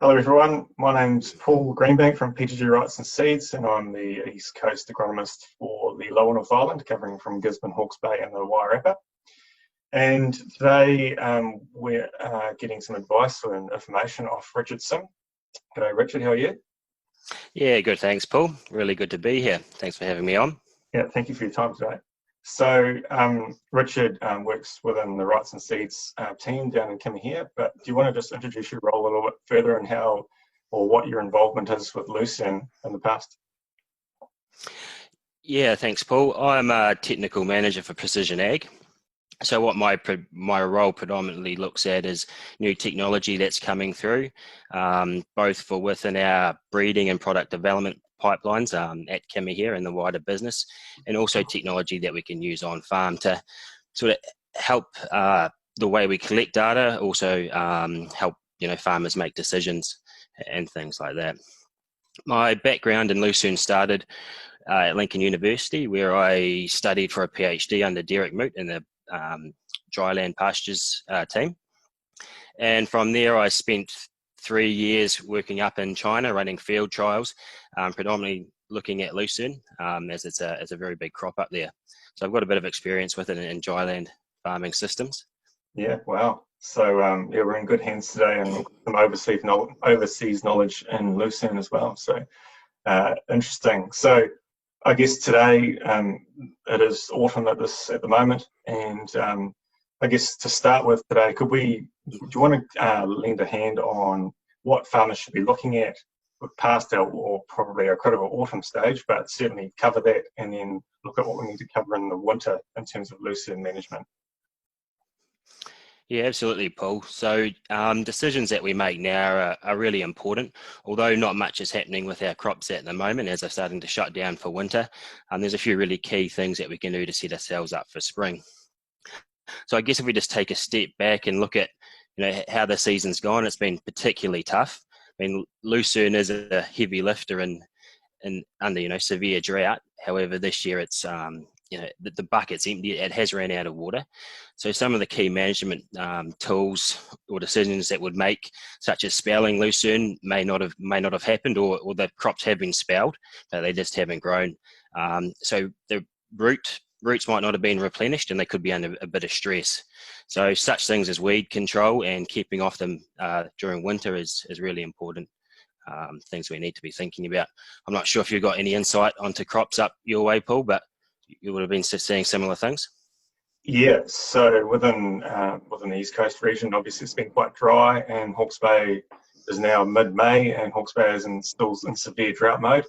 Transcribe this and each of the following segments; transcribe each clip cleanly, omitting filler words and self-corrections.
Hello everyone, my name's Paul Greenbank from PTG Wrightson Seeds, and I'm the East Coast agronomist for the Lower North Island, covering from Gisborne, Hawke's Bay and the Wairarapa. And today we're getting some advice and information off Richardson. G'day Richard, how are you? Yeah, good, thanks Paul. Really good to be here. Thanks for having me on. Yeah, thank you for your time today. So Richard works within the Wrightson Seeds team down in Kimihia, but do you want to just introduce your role a little bit further and how or what your involvement is with lucerne in the past? Yeah, thanks Paul. I'm a technical manager for Precision Ag. So what my role predominantly looks at is new technology that's coming through, both for within our breeding and product development pipelines at Kimihia and the wider business, and also technology that we can use on farm to sort of help the way we collect data, also help farmers make decisions and things like that. My background in lucerne started at Lincoln University, where I studied for a PhD under Derek Moot in the dryland pastures team, and from there I spent 3 years working up in China running field trials, predominantly looking at lucerne, as it's a very big crop up there. So I've got a bit of experience with it in dryland farming systems. Yeah, wow. So yeah, we're in good hands today, and some overseas knowledge in lucerne as well. So interesting. So I guess today it is autumn at the moment, and I guess to start with today, do you want to lend a hand on what farmers should be looking at past our, or probably our critical autumn stage, but certainly cover that and then look at what we need to cover in the winter in terms of lucerne management? Yeah, absolutely, Paul. So decisions that we make now are really important, although not much is happening with our crops at the moment as they're starting to shut down for winter. There's a few really key things that we can do to set ourselves up for spring. So I guess if we just take a step back and look at how the season's gone, it's been particularly tough. I mean, lucerne is a heavy lifter under severe drought. However, this year it's the bucket's empty. It has ran out of water. So some of the key management tools or decisions that would make, such as spelling lucerne, may not have happened, or the crops have been spelled, but they just haven't grown. So the roots might not have been replenished, and they could be under a bit of stress. So such things as weed control and keeping off them during winter is really important. Things we need to be thinking about. I'm not sure if you've got any insight onto crops up your way, Paul, but you would have been seeing similar things. Yeah, so within the East Coast region, obviously it's been quite dry, and Hawke's Bay is now mid-May, and Hawke's Bay is still in severe drought mode.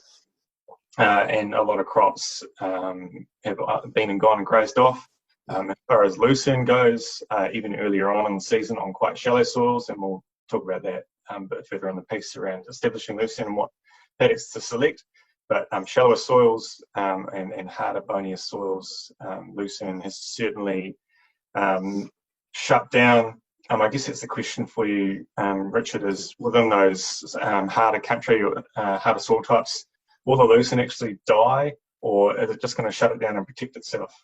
And a lot of crops have been and gone and grazed off. As far as lucerne goes, even earlier on in the season on quite shallow soils, and we'll talk about that a bit further in the piece around establishing lucerne and what paddocks to select. But shallower soils and harder, bonier soils, lucerne has certainly shut down. I guess that's the question for you, Richard, is within those harder country or harder soil types, will the lucerne actually die, or is it just going to shut it down and protect itself?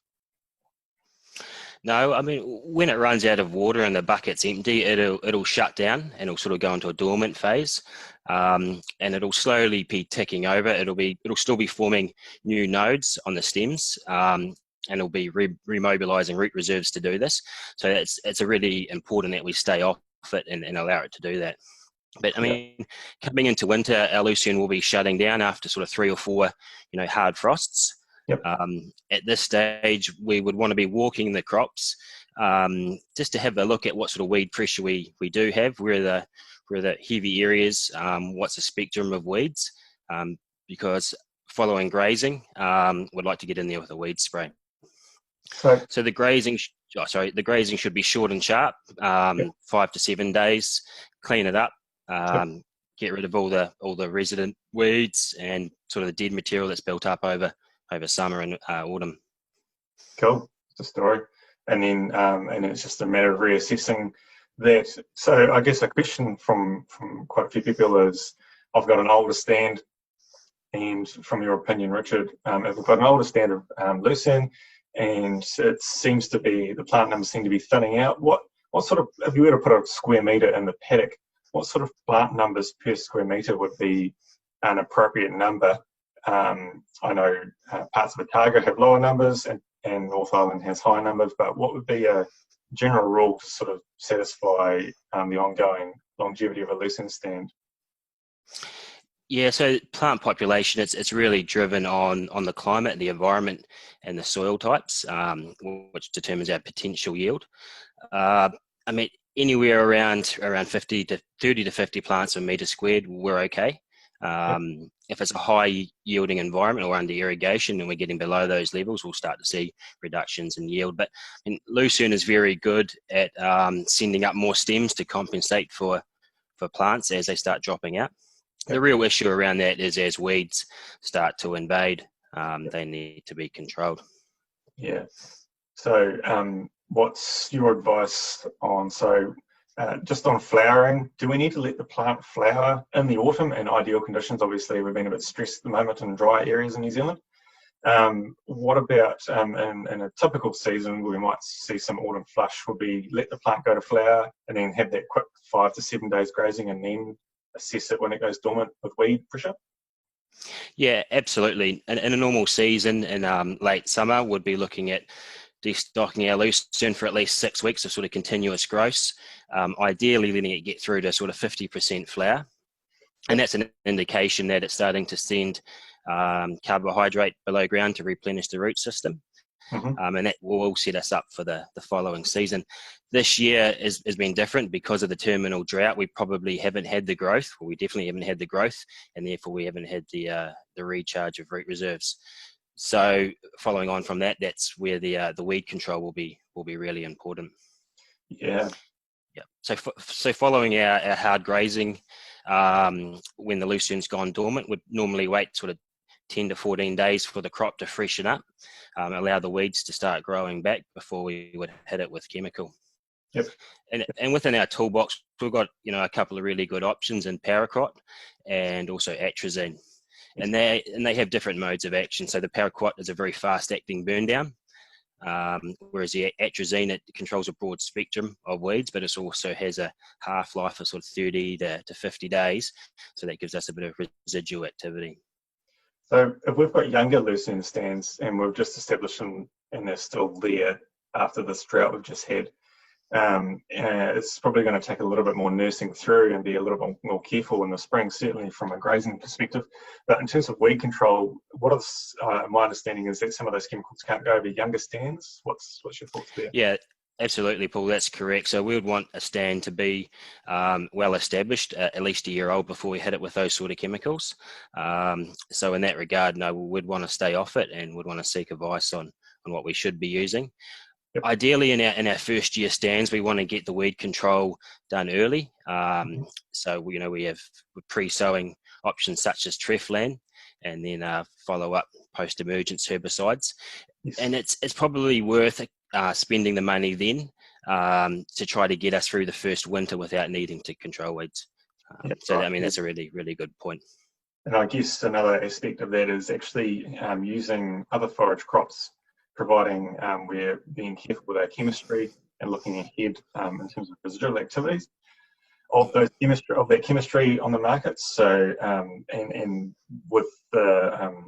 No, I mean, when it runs out of water and the bucket's empty, it'll shut down and it'll sort of go into a dormant phase, and it'll slowly be ticking over. It'll still be forming new nodes on the stems, and it'll be remobilizing root reserves to do this. So it's a really important that we stay off it and allow it to do that. But I mean, coming into winter, our lucerne will be shutting down after sort of 3 or 4, hard frosts. Yep. At this stage, we would want to be walking the crops just to have a look at what sort of weed pressure we do have, where the heavy areas, what's the spectrum of weeds, because following grazing, we'd like to get in there with a weed spray. So the grazing should be short and sharp, 5 to 7 days. Clean it up, get rid of all the resident weeds and sort of the dead material that's built up over summer and autumn. Cool, the story. And then and it's just a matter of reassessing that. So I guess a question from quite a few people is, I've got an older stand, and from your opinion, Richard, if we've got an older stand of lucerne, and it seems to be, the plant numbers seem to be thinning out, what sort of, if you were to put a square metre in the paddock, what sort of plant numbers per square metre would be an appropriate number? I know parts of Otago have lower numbers and North Island has high numbers, but what would be a general rule to sort of satisfy the ongoing longevity of a lucerne stand? Yeah, so plant population, it's really driven on the climate, the environment, and the soil types, which determines our potential yield. I mean, anywhere around 50 to 30 to 50 plants per metre squared, we're okay. If it's a high yielding environment or under irrigation and we're getting below those levels, we'll start to see reductions in yield. But I mean, lucerne is very good at sending up more stems to compensate for plants as they start dropping out. The real issue around that is as weeds start to invade, they need to be controlled. Yeah. So what's your advice on, just on flowering, do we need to let the plant flower in the autumn in ideal conditions? Obviously, we've been a bit stressed at the moment in dry areas in New Zealand. What about in a typical season, we might see some autumn flush? Would we let the plant go to flower and then have that quick 5 to 7 days grazing and then assess it when it goes dormant with weed pressure? Yeah, absolutely. In a normal season in late summer, we'd be looking at destocking our lucerne for at least 6 weeks of sort of continuous growth, ideally letting it get through to sort of 50% flower. And that's an indication that it's starting to send carbohydrate below ground to replenish the root system. And that will all set us up for the following season. This year has been different because of the terminal drought. We probably haven't had the growth, or we definitely haven't had the growth, and therefore we haven't had the recharge of root reserves. So following on from that, that's where the weed control will be really important. Yeah. Yeah. So following our hard grazing, when the lucerne's gone dormant, would normally wait sort of 10 to 14 days for the crop to freshen up, allow the weeds to start growing back before we would hit it with chemical. Yep. And within our toolbox, we've got a couple of really good options in paraquat and also atrazine, and they have different modes of action. So the paraquat is a very fast-acting burn down, whereas the atrazine, it controls a broad spectrum of weeds, but it also has a half-life of sort of 30 to 50 days, so that gives us a bit of residual activity. So if we've got younger lucerne stands and we've just established them and they're still there after this drought we've just had, it's probably going to take a little bit more nursing through and be a little bit more careful in the spring, certainly from a grazing perspective. But in terms of weed control, my understanding is that some of those chemicals can't go over younger stands. What's your thoughts there? Yeah, absolutely, Paul. That's correct. So we would want a stand to be well established, at least a year old, before we hit it with those sort of chemicals. So in that regard, no, we'd want to stay off it and would want to seek advice on what we should be using. Yep. Ideally, in our first year stands, we want to get the weed control done early. So we have pre-sowing options such as Treflan, and then follow up post-emergence herbicides. Yes. And it's probably worth spending the money then to try to get us through the first winter without needing to control weeds. That's a really, really good point. And I guess another aspect of that is actually using other forage crops, providing we're being careful with our chemistry and looking ahead in terms of residual activities of that chemistry on the markets. So and with the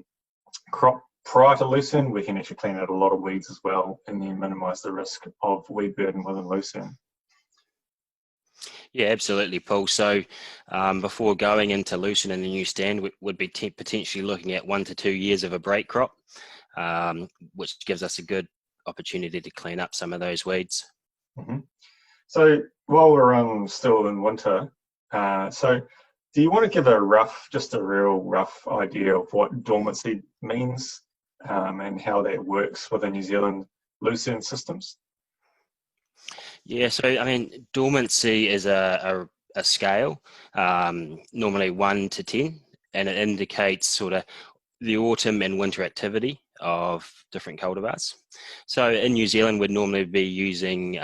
crop prior to lucerne, we can actually clean out a lot of weeds as well and then minimise the risk of weed burden within lucerne. Yeah, absolutely, Paul. So before going into lucerne in the new stand, we would be potentially looking at 1 to 2 years of a break crop, which gives us a good opportunity to clean up some of those weeds. So while we're still in winter, so do you want to give just a real rough idea of what dormancy means and how that works within New Zealand lucerne systems? Yeah, so dormancy is a scale, normally 1 to 10, and it indicates sort of the autumn and winter activity of different cultivars. So in New Zealand, we'd normally be using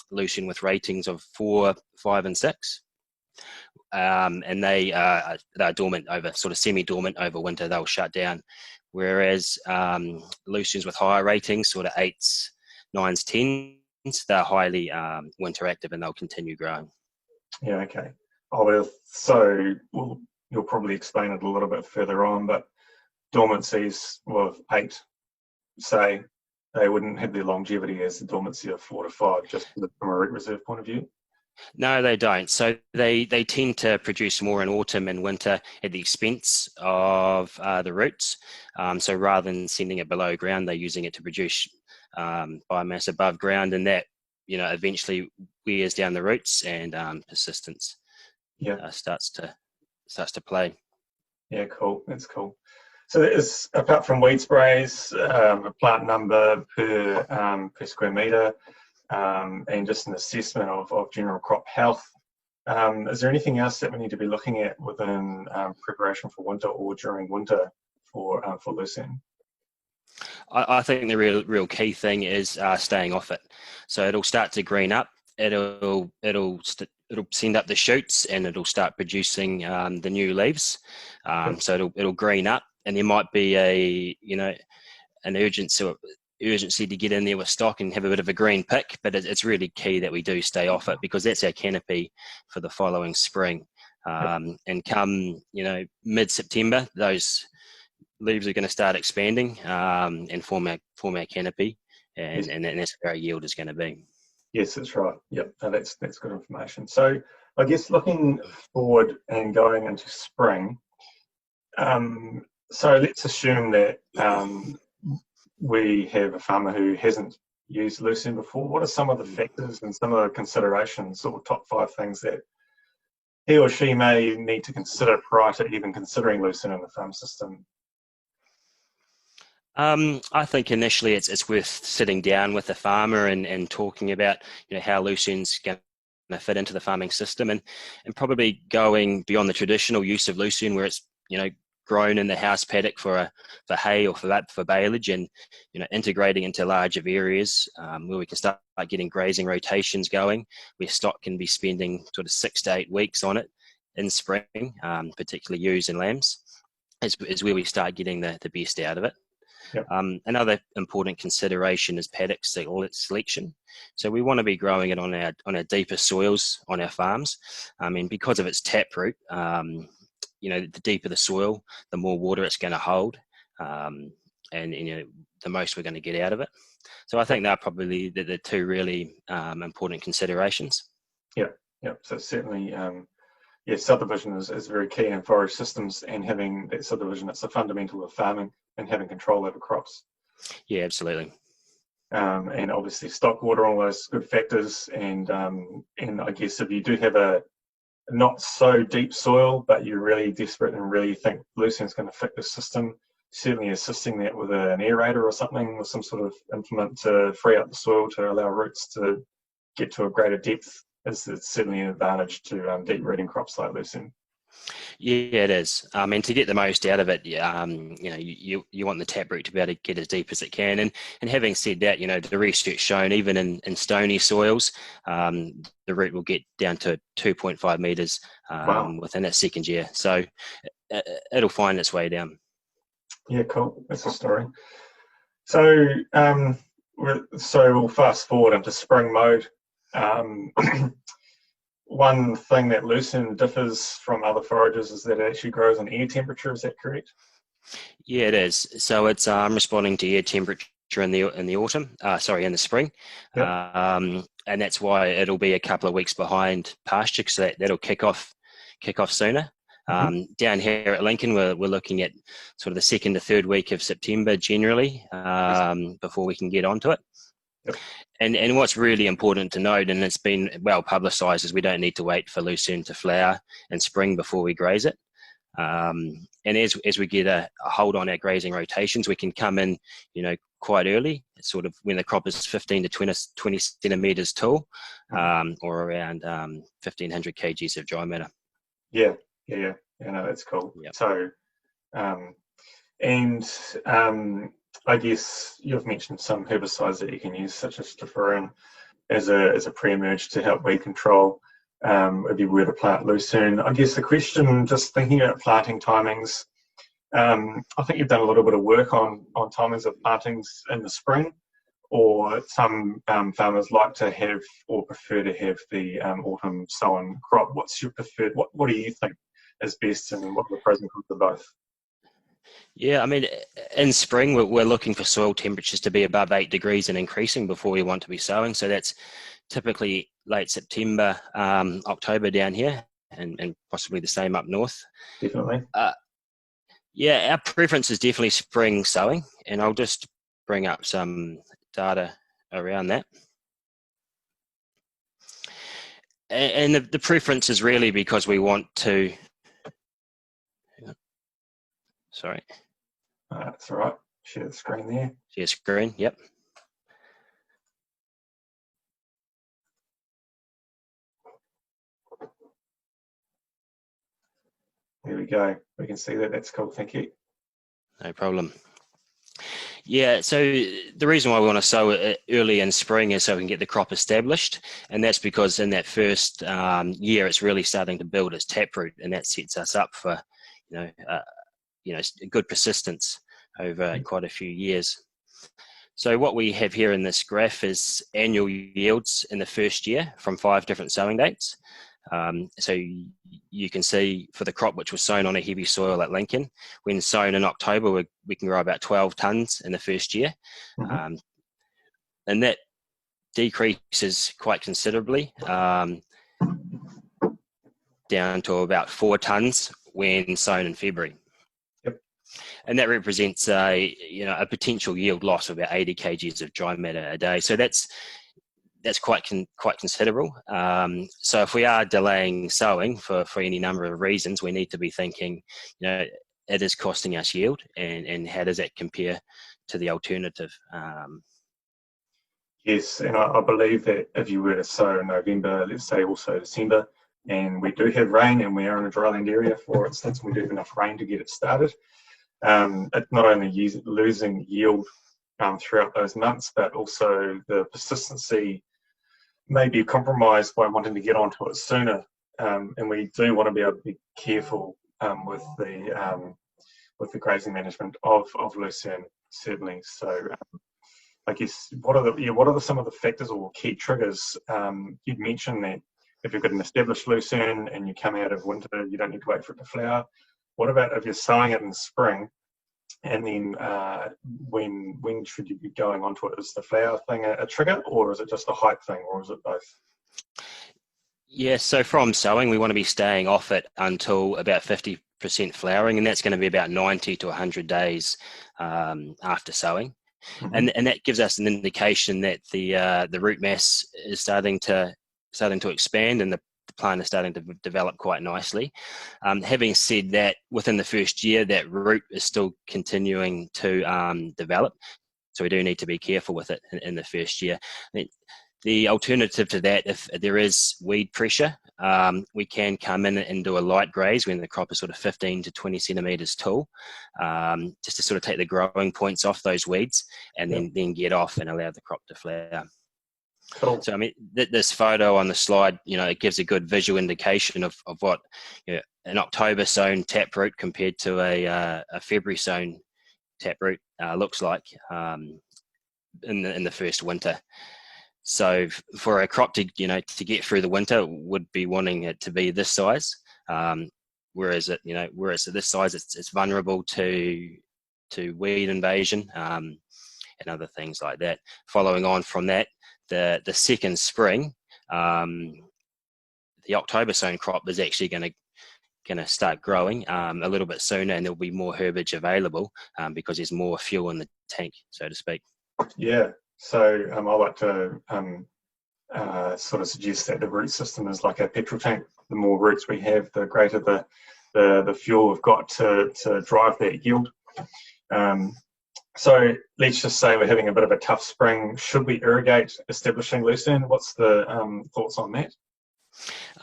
lucerne with ratings of 4, 5, and 6. And they're dormant over, sort of semi-dormant over winter, they'll shut down. Whereas lucernes with higher ratings, sort of 8s, 9s, 10s, they're highly winter active and they'll continue growing. Yeah, okay. Oh, well, so well, you'll probably explain it a little bit further on, but dormancies with 8, say, they wouldn't have the longevity as the dormancy of 4 to 5, just from a root reserve point of view. No, they don't. So they tend to produce more in autumn and winter at the expense of the roots. So rather than sending it below ground, they're using it to produce biomass above ground, and that eventually wears down the roots, and persistence starts to play. Yeah, cool. That's cool. So is, apart from weed sprays, a plant number per square metre, and just an assessment of general crop health, is there anything else that we need to be looking at within preparation for winter or during winter for lucerne? I think the real key thing is staying off it. So it'll start to green up. It'll send up the shoots, and it'll start producing the new leaves. So it'll green up, and there might be an urgency to get in there with stock and have a bit of a green pick. But it's really key that we do stay off it, because that's our canopy for the following spring. And come mid-September, those leaves are going to start expanding and form our canopy, and that's where our yield is going to be. Yes, that's right. Yep, no, that's good information. So I guess looking forward and going into spring, so let's assume that we have a farmer who hasn't used lucerne before. What are some of the factors and some of the considerations, or top 5 things that he or she may need to consider prior to even considering lucerne in the farm system? I think initially it's worth sitting down with the farmer and talking about how lucerne's going to fit into the farming system, and probably going beyond the traditional use of lucerne, where it's grown in the house paddock for hay or for baleage, and integrating into larger areas where we can start getting grazing rotations going, where stock can be spending sort of 6 to 8 weeks on it in spring, particularly ewes and lambs, is where we start getting the best out of it. Yep. Another important consideration is paddock selection. So we want to be growing it on our deeper soils on our farms, and because of its taproot, the deeper the soil, the more water it's going to hold, and the most we're going to get out of it. So I think they're probably the 2 really important considerations. Yeah. So certainly, subdivision is very key in forage systems, and having that subdivision, it's a fundamental of farming and having control over crops. Yeah, absolutely. And obviously stock water, all those good factors, and I guess if you do have a not so deep soil, but you're really desperate and really think lucerne's going to fit the system, certainly assisting that with an aerator or something, with some sort of implement to free up the soil to allow roots to get to a greater depth, is certainly an advantage to deep rooting crops like lucerne. Yeah, it is. And to get the most out of it, you want the taproot to be able to get as deep as it can. And having said that, the research shown even in stony soils, the root will get down to 2.5 metres within its second year. So it'll find its way down. Yeah, cool. That's a story. So we'll fast forward into spring mode. One thing that lucerne differs from other forages is that it actually grows on air temperature. Is that correct? Yeah, it is. So it's responding to air temperature in the spring. Yep. And that's why it'll be a couple of weeks behind pasture, because that'll kick off sooner. Down here at Lincoln, we're looking at sort of the 2nd to 3rd week of September generally, before we can get onto it. Yep. And what's really important to note, and it's been well publicised, is we don't need to wait for lucerne to flower in spring before we graze it. And as we get a hold on our grazing rotations, we can come in, quite early, sort of when the crop is 15 to 20 centimetres tall, or around 1,500 kgs of dry matter. Yeah, no, that's cool. Yep. So, I guess you've mentioned some herbicides that you can use, such as Steferin, as a pre-emerge to help weed control if you were to plant lucerne. I guess the question, just thinking about planting timings, I think you've done a little bit of work on timings of plantings in the spring. or some farmers like to have or prefer to have the autumn sown crop. What's your preferred? What do you think is best, and what are the pros and cons of both? Yeah, I mean, in spring, we're looking for soil temperatures to be above 8 degrees and increasing before we want to be sowing. So that's typically late September, October down here, and possibly the same up north. Definitely. Yeah, our preference is definitely spring sowing, and I'll just bring up some data around that. And the preference is really because we want to, sorry. That's all right. Share the screen there. Share screen, yep. There we go. We can see that. That's cool. Thank you. No problem. Yeah, so the reason why we want to sow it early in spring is so we can get the crop established, and that's because in that first year it's really starting to build its taproot, and that sets us up for, good persistence over quite a few years. So what we have here in this graph is annual yields in the first year from 5 different sowing dates. So you can see for the crop which was sown on a heavy soil at Lincoln, when sown in October, we can grow about 12 tonnes in the first year. Mm-hmm. And that decreases quite considerably down to about 4 tonnes when sown in February. Yep. And that represents a potential yield loss of about 80 kgs of dry matter a day. So that's quite considerable. So if we are delaying sowing for any number of reasons, we need to be thinking, it is costing us yield, and how does that compare to the alternative? Yes, and I believe that if you were to sow in November, let's say also December, and we do have rain and we are in a dryland area, for instance, we do have enough rain to get it started, it's not only losing yield throughout those months, but also the persistency may be compromised by wanting to get onto it sooner. And we do want to be able to be careful with the grazing management of lucerne, certainly. So I guess what are some of the factors or key triggers? You'd mentioned that if you've got an established lucerne and you come out of winter, you don't need to wait for it to flower. What about if you're sowing it in spring, and then when should you be going onto it? Is the flower thing a trigger, or is it just a height thing, or is it both? Yeah, so from sowing, we want to be staying off it until about 50% flowering, and that's going to be about 90 to 100 days after sowing. Mm-hmm. And that gives us an indication that the root mass is starting to expand, and the plant is starting to develop quite nicely. Having said that, within the first year, that root is still continuing to develop, so we do need to be careful with it in the first year. The alternative to that, if there is weed pressure, we can come in and do a light graze when the crop is sort of 15 to 20 centimetres tall, just to sort of take the growing points off those weeds, and then get off and allow the crop to flower. Cool. So I mean, this photo on the slide, it gives a good visual indication of what an October sown taproot compared to a February sown taproot looks like in the first winter. So for a crop to get through the winter, would be wanting it to be this size, whereas at this size, it's vulnerable to weed invasion and other things like that. Following on from that, the second spring, the October sown crop is actually going to start growing a little bit sooner, and there'll be more herbage available because there's more fuel in the tank, so to speak. Yeah. So I like to sort of suggest that the root system is like a petrol tank. The more roots we have, the greater the fuel we've got to drive that yield. So let's just say we're having a bit of a tough spring. Should we irrigate establishing lucerne? What's the thoughts on that?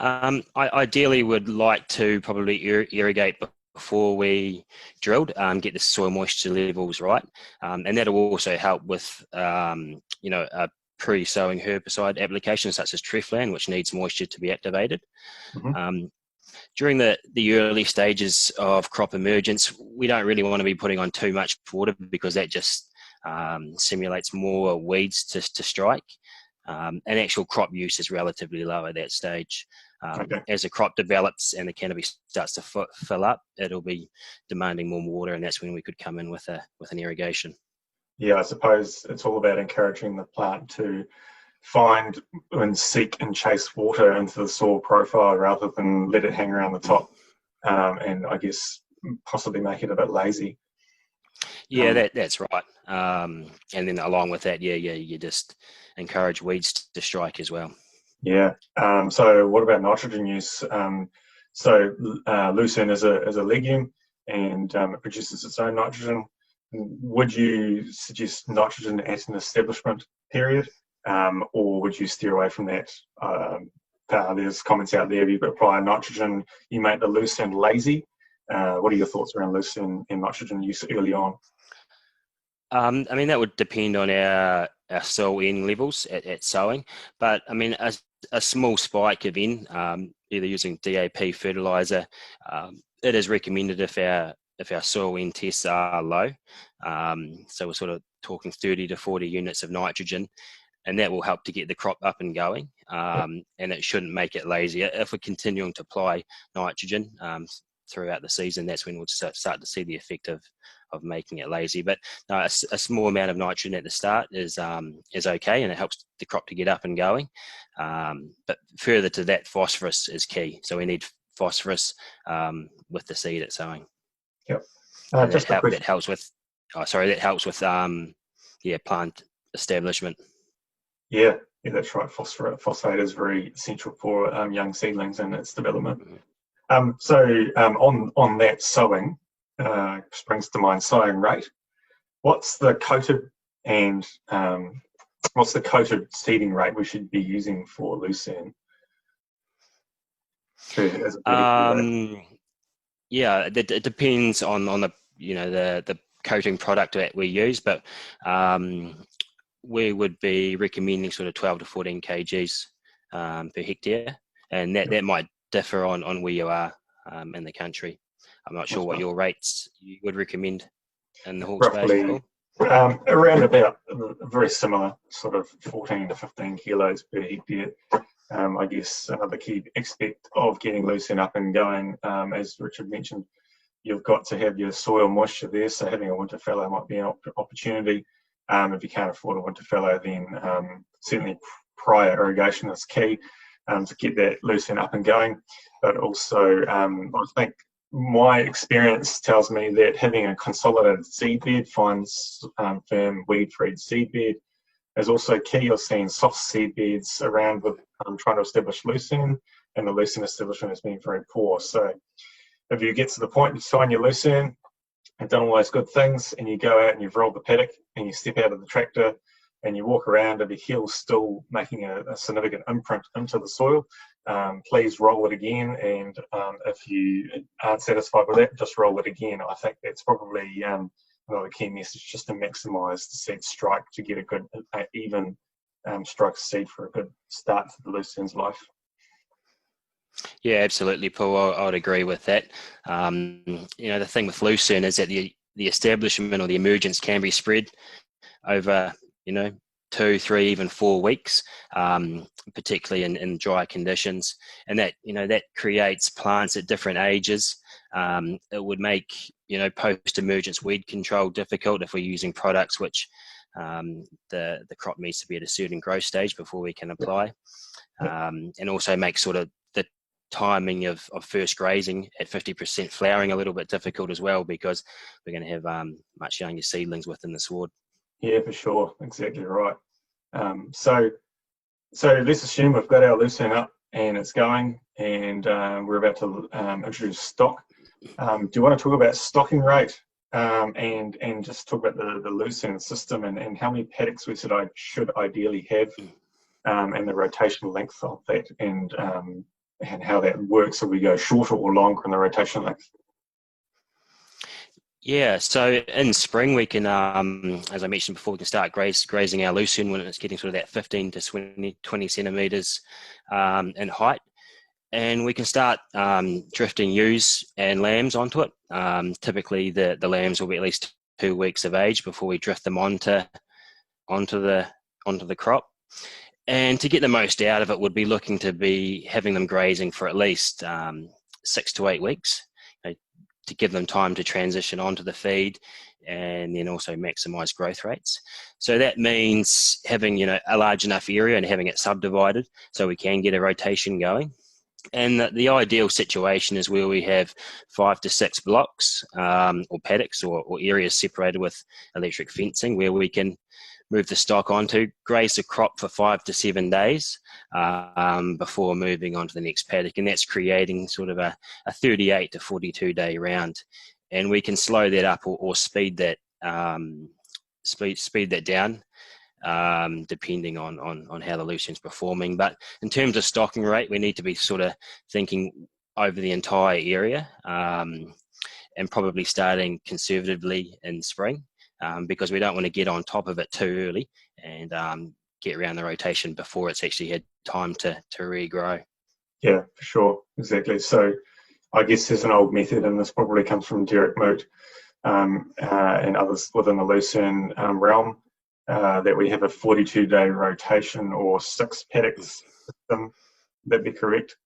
I ideally would like to probably irrigate before we drilled, get the soil moisture levels right, and that'll also help with a pre-sowing herbicide application such as Treflan, which needs moisture to be activated. Mm-hmm. During the early stages of crop emergence, we don't really want to be putting on too much water, because that just simulates more weeds to strike. And actual crop use is relatively low at that stage. Okay. As the crop develops and the canopy starts to fill up, it'll be demanding more water, and that's when we could come in with an irrigation. Yeah, I suppose it's all about encouraging the plant to find and seek and chase water into the soil profile rather than let it hang around the top, and I guess possibly make it a bit lazy. Yeah, that's right. And then along with that, you just encourage weeds to strike as well. Yeah. So what about nitrogen use? So lucerne is a legume, and it produces its own nitrogen. Would you suggest nitrogen at an establishment period, or would you steer away from that? There's comments out there, if you apply nitrogen, you make the lucerne lazy. What are your thoughts around lucerne and nitrogen use early on? I mean, that would depend on our soil N levels at sowing, but I mean, a small spike of N, either using DAP fertilizer, it is recommended if our soil N tests are low. So we're sort of talking 30 to 40 units of nitrogen, and that will help to get the crop up and going. And it shouldn't make it lazy. If we're continuing to apply nitrogen throughout the season, that's when we'll start to see the effect of making it lazy. But no, a small amount of nitrogen at the start is okay, and it helps the crop to get up and going. But further to that, phosphorus is key. So we need phosphorus with the seed at sowing. Yep. And Just that helps with plant establishment. Yeah, that's right. Phosphate is very essential for young seedlings and its development. Mm-hmm. On that sowing, springs to mind sowing rate. What's the coated seeding rate we should be using for lucerne? Yeah, it depends on the coating product that we use, but we would be recommending sort of 12 to 14 kgs per hectare, and that might differ on where you are in the country. I'm not sure what your rates you would recommend in the Hawke's Bay. Around about very similar, sort of 14 to 15 kilos per hectare. I guess another key aspect of getting lucerne up and going, as Richard mentioned, you've got to have your soil moisture there, so having a winter fallow might be an opportunity. If you can't afford a winter fallow, then certainly prior irrigation is key to get that lucerne up and going. But also, I think my experience tells me that having a consolidated seed bed, firm weed-free seed bed, is also key. You're seeing soft seed beds around with trying to establish lucerne, and the lucerne establishment has been very poor. So if you get to the point of sowing your lucerne and done all those good things, and you go out and you've rolled the paddock and you step out of the tractor and you walk around and the heel's still making a significant imprint into the soil, please roll it again. And if you aren't satisfied with that, just roll it again. I think that's probably another key message, just to maximise the seed strike to get a good even strike seed for a good start to the lucerne's life. Yeah, absolutely, Paul. I would agree with that. The thing with lucerne is that the establishment or the emergence can be spread over 2, 3, even 4 weeks, particularly in dry conditions, and that creates plants at different ages. It would make post-emergence weed control difficult if we're using products which the crop needs to be at a certain growth stage before we can apply, and also make sort of the timing of first grazing at 50% flowering a little bit difficult as well, because we're going to have much younger seedlings within the sward. Yeah, for sure, exactly right. So let's assume we've got our lucerne up and it's going, and we're about to introduce stock. Do you want to talk about stocking rate and just talk about the lucerne system and how many paddocks we should ideally have, and the rotation length of that, and how that works, if we go shorter or longer in the rotation length? Yeah, so in spring we can, as I mentioned before, we can start grazing our lucerne when it's getting sort of that 15 to 20 centimetres in height. And we can start drifting ewes and lambs onto it. Typically the lambs will be at least 2 weeks of age before we drift them onto the crop. And to get the most out of it, would be looking to be having them grazing for at least 6 to 8 weeks, to give them time to transition onto the feed, and then also maximize growth rates. So that means having, a large enough area and having it subdivided so we can get a rotation going. And the ideal situation is where we have 5 to 6 blocks or paddocks or areas separated with electric fencing, where we can move the stock onto, graze the crop for 5 to 7 days before moving on to the next paddock. And that's creating sort of a 38 to 42 day round. And we can slow that up or speed that speed that down depending on how the lucerne's performing. But in terms of stocking rate, we need to be sort of thinking over the entire area and probably starting conservatively in spring. Because we don't want to get on top of it too early and get around the rotation before it's actually had time to regrow. Yeah, for sure, exactly. So I guess there's an old method, and this probably comes from Derek Moot and others within the lucerne realm, that we have a 42-day rotation or 6 paddocks system. Would that be correct?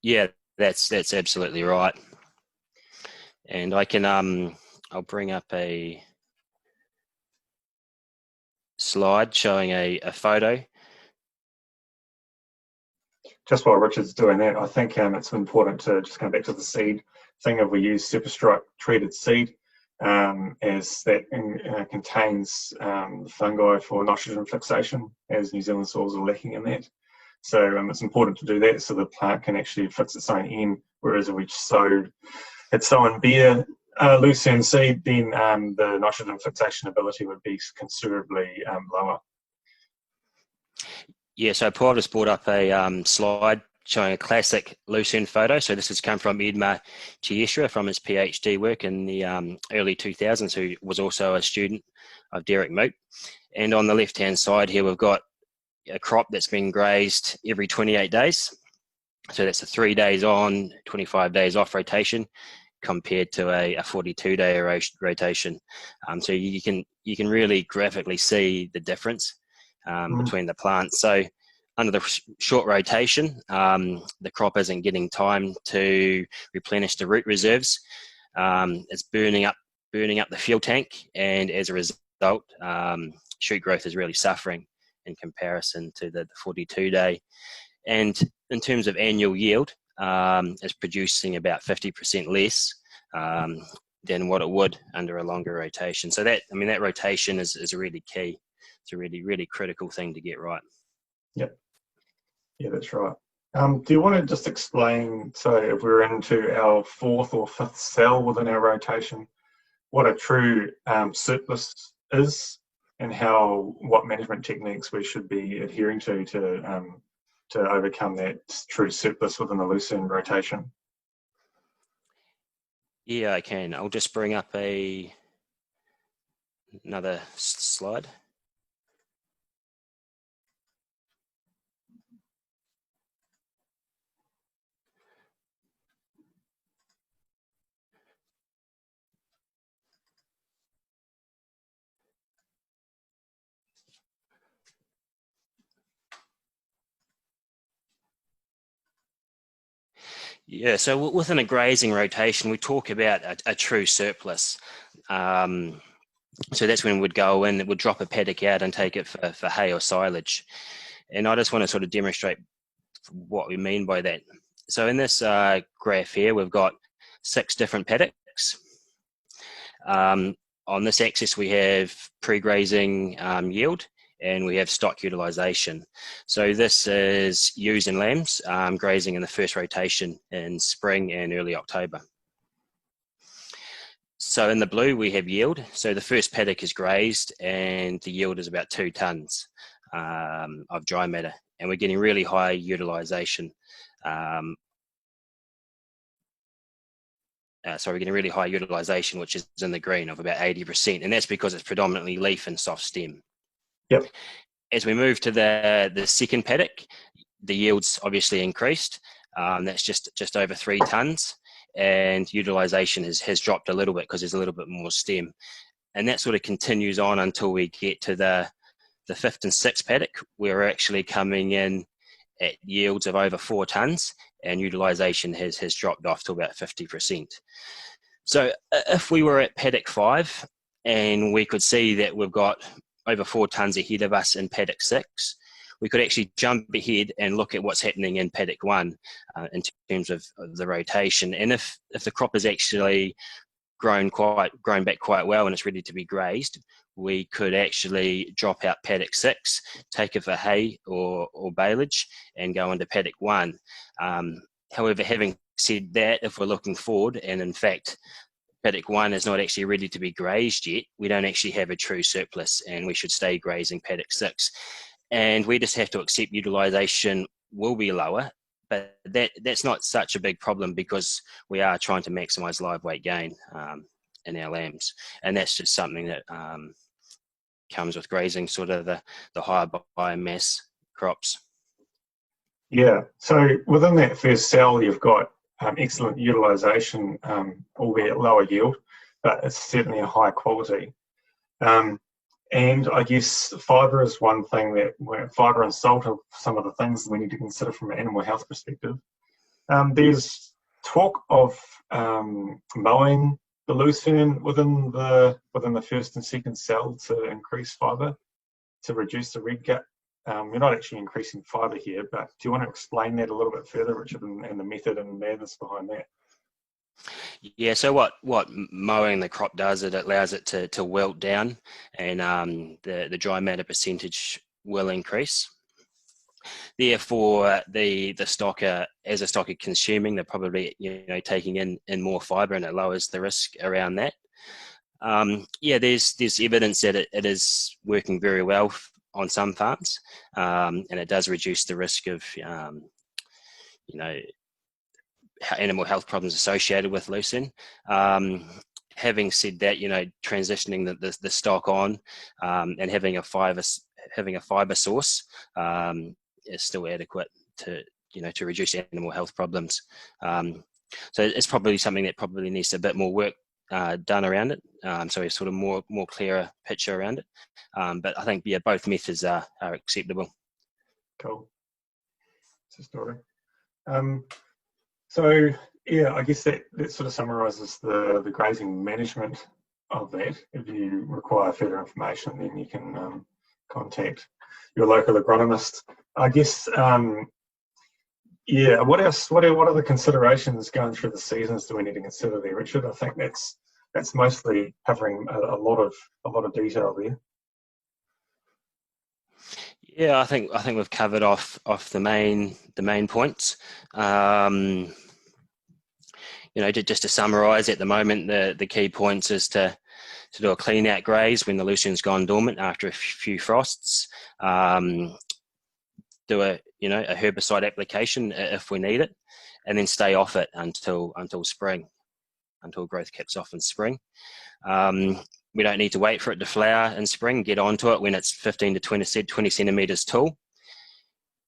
Yeah, that's absolutely right. And I can I'll bring up a slide showing a photo. Just while Richard's doing that, I think it's important to just go back to the seed thing. If we use Superstrike treated seed, as that contains fungi for nitrogen fixation, as New Zealand soils are lacking in that. So it's important to do that so the plant can actually fix its own end, whereas if we had sown bare lucerne seed, then the nitrogen fixation ability would be considerably lower. Yeah, so Paul just brought up a slide showing a classic lucerne photo. So this has come from Edmar Chieshra from his PhD work in the early 2000s, who was also a student of Derek Moot. And on the left-hand side here, we've got a crop that's been grazed every 28 days. So that's a 3 days on, 25 days off rotation, compared to a 42-day rotation. So you can really graphically see the difference between the plants. So under the short rotation, the crop isn't getting time to replenish the root reserves. It's burning up the fuel tank, and as a result, shoot growth is really suffering in comparison to the 42-day. And in terms of annual yield, it's producing about 50% less than what it would under a longer rotation. So that rotation is really key. It's a really, really critical thing to get right. Yep. Yeah, that's right. Do you want to just explain, so if we're into our 4th or 5th cell within our rotation, what a true surplus is, and what management techniques we should be adhering to overcome that true surplus within the lucerne rotation? Yeah, I can. I'll just bring up another slide. Yeah, so within a grazing rotation, we talk about a true surplus. So that's when we'd go in, we'd drop a paddock out and take it for hay or silage. And I just want to sort of demonstrate what we mean by that. So in this graph here, we've got 6 different paddocks. On this axis, we have pre-grazing yield, and we have stock utilization. So this is ewes and lambs grazing in the first rotation in spring and early October. So in the blue, we have yield. So the first paddock is grazed, and the yield is about 2 tonnes of dry matter, and we're getting really high utilization. So we're getting really high utilization, which is in the green, of about 80%, and that's because it's predominantly leaf and soft stem. Yep. As we move to the second paddock, the yields obviously increased. That's just over 3 tonnes, and utilisation has dropped a little bit because there's a little bit more stem. And that sort of continues on until we get to the 5th and 6th paddock, where we're actually coming in at yields of over 4 tonnes, and utilisation has dropped off to about 50%. So if we were at paddock 5 and we could see that we've got over 4 tonnes ahead of us in paddock 6, we could actually jump ahead and look at what's happening in paddock 1 in terms of the rotation. And if the crop is actually grown back quite well and it's ready to be grazed, we could actually drop out paddock 6, take it for hay or baleage, and go into paddock 1. However, having said that, if we're looking forward, and in fact paddock 1 is not actually ready to be grazed yet, we don't actually have a true surplus, and we should stay grazing paddock 6. And we just have to accept utilisation will be lower, but that's not such a big problem because we are trying to maximise live weight gain in our lambs, and that's just something that comes with grazing sort of the higher biomass crops. Yeah, so within that first cell, you've got excellent utilisation, albeit lower yield, but it's certainly a high quality. And I guess fibre is one thing fibre and salt are some of the things we need to consider from an animal health perspective. There's talk of mowing the lucerne within the first and second cell to increase fibre, to reduce the red gut. You're not actually increasing fibre here, but do you want to explain that a little bit further, Richard, and the method and madness behind that? Yeah, so what mowing the crop does, it allows it to wilt down, and the dry matter percentage will increase. Therefore, the stocker, as a stocker consuming, they're probably taking in more fibre, and it lowers the risk around that. There's evidence that it is working very well on some farms, and it does reduce the risk of animal health problems associated with lucerne. Having said that, transitioning the stock on and having a fibre source is still adequate to reduce animal health problems. So it's probably something that probably needs a bit more work done around it. So a sort of more clearer picture around it. But I think both methods are acceptable. Cool. That's a story. So yeah, I guess that sort of summarises the grazing management of that. If you require further information, then you can contact your local agronomist. I guess what else? What are the considerations going through the seasons do we need to consider there, Richard? I think that's mostly covering a lot of detail there. Yeah, I think we've covered off the main points. Just to summarise, at the moment, the key points is to do a clean out graze when the lucerne's gone dormant after a few frosts. Do a herbicide application if we need it, and then stay off it until spring, until growth kicks off in spring. We don't need to wait for it to flower in spring. Get onto it when it's 15 to 20 centimetres tall.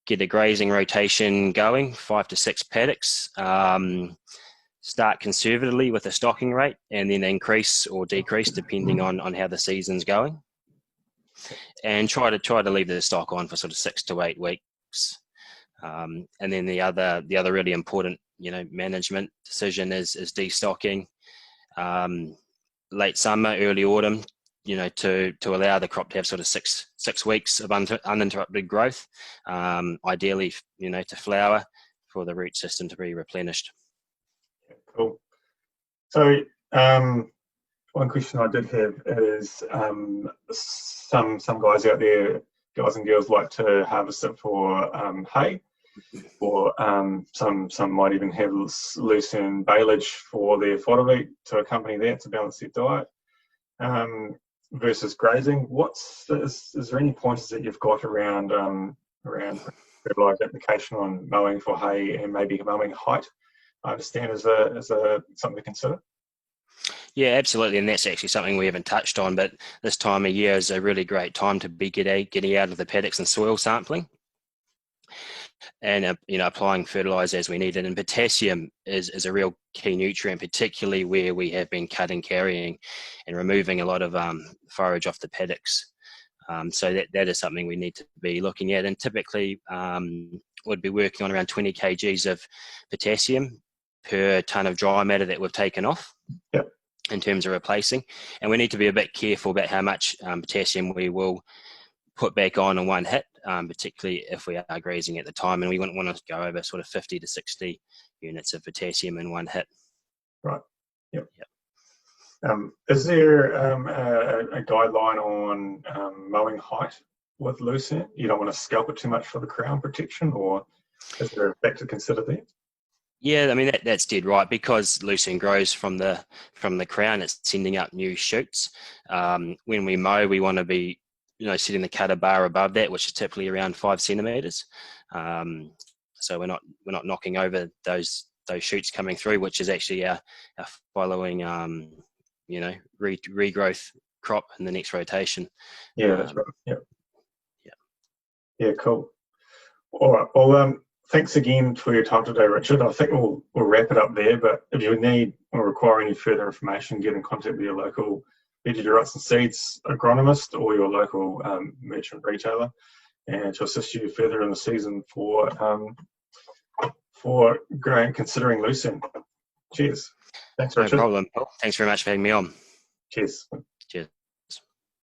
Get a grazing rotation going, 5 to 6 paddocks. Start conservatively with a stocking rate, and then increase or decrease depending on how the season's going. And try to leave the stock on for sort of 6 to 8 weeks. And then the other really important management decision is destocking. Late summer, early autumn, to allow the crop to have sort of six weeks of uninterrupted growth, ideally, to flower, for the root system to be replenished. Cool. So one question I did have is some guys out there, guys and girls, like to harvest it for hay, or some might even have lucerne baleage for their fodder wheat to accompany that to balance their diet, versus grazing. Is there any pointers that you've got around fertiliser application on mowing for hay and maybe mowing height? I understand as a something to consider. Yeah, absolutely, and that's actually something we haven't touched on, but this time of year is a really great time to be getting out of the paddocks and soil sampling. and applying fertilizer as we need it. And potassium is a real key nutrient, particularly where we have been cutting, carrying, and removing a lot of forage off the paddocks. So that is something we need to be looking at, and typically would be working on around 20 kgs of potassium per tonne of dry matter that we've taken off. Yep. In terms of replacing. And we need to be a bit careful about how much potassium we will put back on in one hit, particularly if we are grazing at the time, and we wouldn't want to go over sort of 50 to 60 units of potassium in one hit. Right. Yep. Is there a guideline on mowing height with lucerne? You don't want to scalp it too much for the crown protection, or is there a factor to consider there? Yeah, I mean that's dead right, because lucerne grows from the crown. It's sending up new shoots. When we mow, we want to be setting the cutter bar above that, which is typically around 5 centimeters. So we're not knocking over those shoots coming through, which is actually our following regrowth crop in the next rotation. Yeah, that's right. Yeah, cool. All right. Well, thanks again for your time today, Richard. I think we'll wrap it up there, but if you need or require any further information, get in contact with your local Wrightson Seeds agronomist or your local merchant retailer, and to assist you further in the season for considering lucerne. Cheers. Thanks, Richard. No problem. Thanks very much for having me on. Cheers.